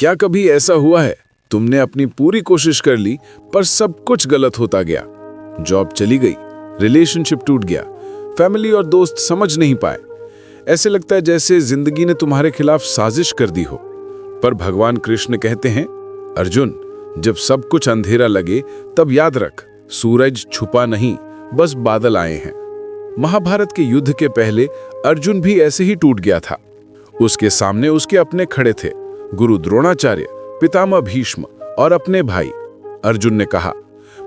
क्या कभी ऐसा हुआ है तुमने अपनी पूरी कोशिश कर ली पर सब कुछ गलत होता गया? जॉब चली गई, रिलेशनशिप टूट गया, फैमिली और दोस्त समझ नहीं पाए। ऐसे लगता है जैसे जिंदगी ने तुम्हारे खिलाफ साजिश कर दी हो। पर भगवान कृष्ण कहते हैं, अर्जुन, जब सब कुछ अंधेरा लगे तब याद रख, सूरज छुपा नहीं, बस बादल आए हैं। महाभारत के युद्ध के पहले अर्जुन भी ऐसे ही टूट गया था। उसके सामने उसके अपने खड़े थे, गुरु द्रोणाचार्य, पितामह भीष्म और अपने भाई। अर्जुन ने कहा,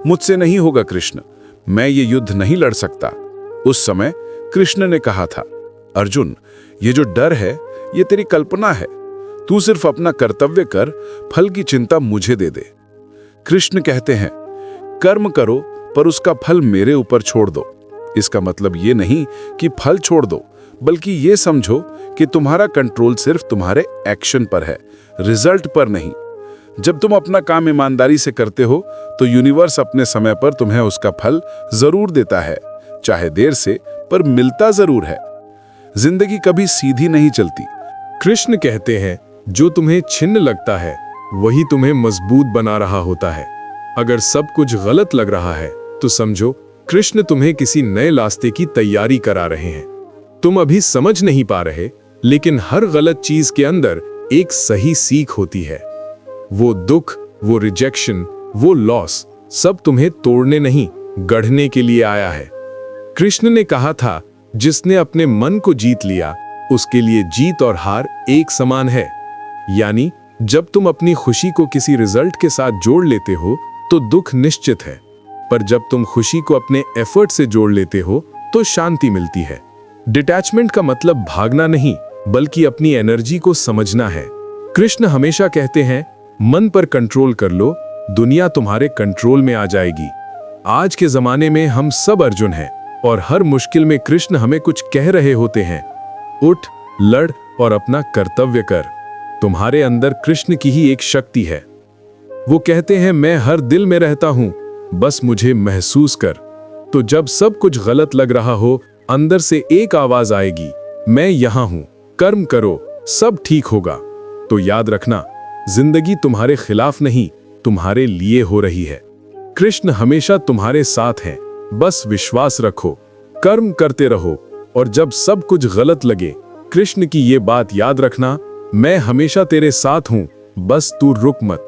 मुझसे नहीं होगा कृष्ण, मैं ये युद्ध नहीं लड़ सकता। उस समय कृष्ण ने कहा था, अर्जुन, ये जो डर है ये तेरी कल्पना है, तू सिर्फ अपना कर्तव्य कर, फल की चिंता मुझे दे दे। कृष्ण कहते हैं, कर्म करो पर उसका फल मेरे ऊपर छोड़ दो। इसका मतलब ये नहीं कि फल छोड़ दो, बल्कि ये समझो कि तुम्हारा कंट्रोल सिर्फ तुम्हारे एक्शन पर है, रिजल्ट पर नहीं। जब तुम अपना काम ईमानदारी से करते हो तो यूनिवर्स अपने समय पर तुम्हें उसका फल जरूर देता है, चाहे देर से, पर मिलता जरूर है। जिंदगी कभी सीधी नहीं चलती। कृष्ण कहते हैं, जो तुम्हें छिन्न लगता है वही तुम्हें मजबूत बना रहा होता है। अगर सब कुछ गलत लग रहा है तो समझो कृष्ण तुम्हें किसी नए रास्ते की तैयारी करा रहे हैं। तुम अभी समझ नहीं पा रहे, लेकिन हर गलत चीज के अंदर एक सही सीख होती है। वो दुख, वो रिजेक्शन, वो लॉस, सब तुम्हें तोड़ने नहीं, गढ़ने के लिए आया है। कृष्ण ने कहा था, जिसने अपने मन को जीत लिया उसके लिए जीत और हार एक समान है। यानी जब तुम अपनी खुशी को किसी रिजल्ट के साथ जोड़ लेते हो तो दुख निश्चित है, पर जब तुम खुशी को अपने एफर्ट से जोड़ लेते हो तो शांति मिलती है। डिटैचमेंट का मतलब भागना नहीं, बल्कि अपनी एनर्जी को समझना है। कृष्ण हमेशा कहते हैं, मन पर कंट्रोल कर लो, दुनिया तुम्हारे कंट्रोल में आ जाएगी। आज के जमाने में हम सब अर्जुन हैं और हर मुश्किल में कृष्ण हमें कुछ कह रहे होते हैं, उठ, लड़ और अपना कर्तव्य कर। तुम्हारे अंदर कृष्ण की ही एक शक्ति है। वो कहते हैं, मैं हर दिल में रहता हूं, बस मुझे महसूस कर। तो जब सब कुछ गलत लग रहा हो, अंदर से एक आवाज आएगी, मैं यहां हूं, कर्म करो, सब ठीक होगा। तो याद रखना, जिंदगी तुम्हारे खिलाफ नहीं, तुम्हारे लिए हो रही है। कृष्ण हमेशा तुम्हारे साथ हैं, बस विश्वास रखो, कर्म करते रहो, और जब सब कुछ गलत लगे, कृष्ण की ये बात याद रखना, मैं हमेशा तेरे साथ हूं, बस तू रुक मत।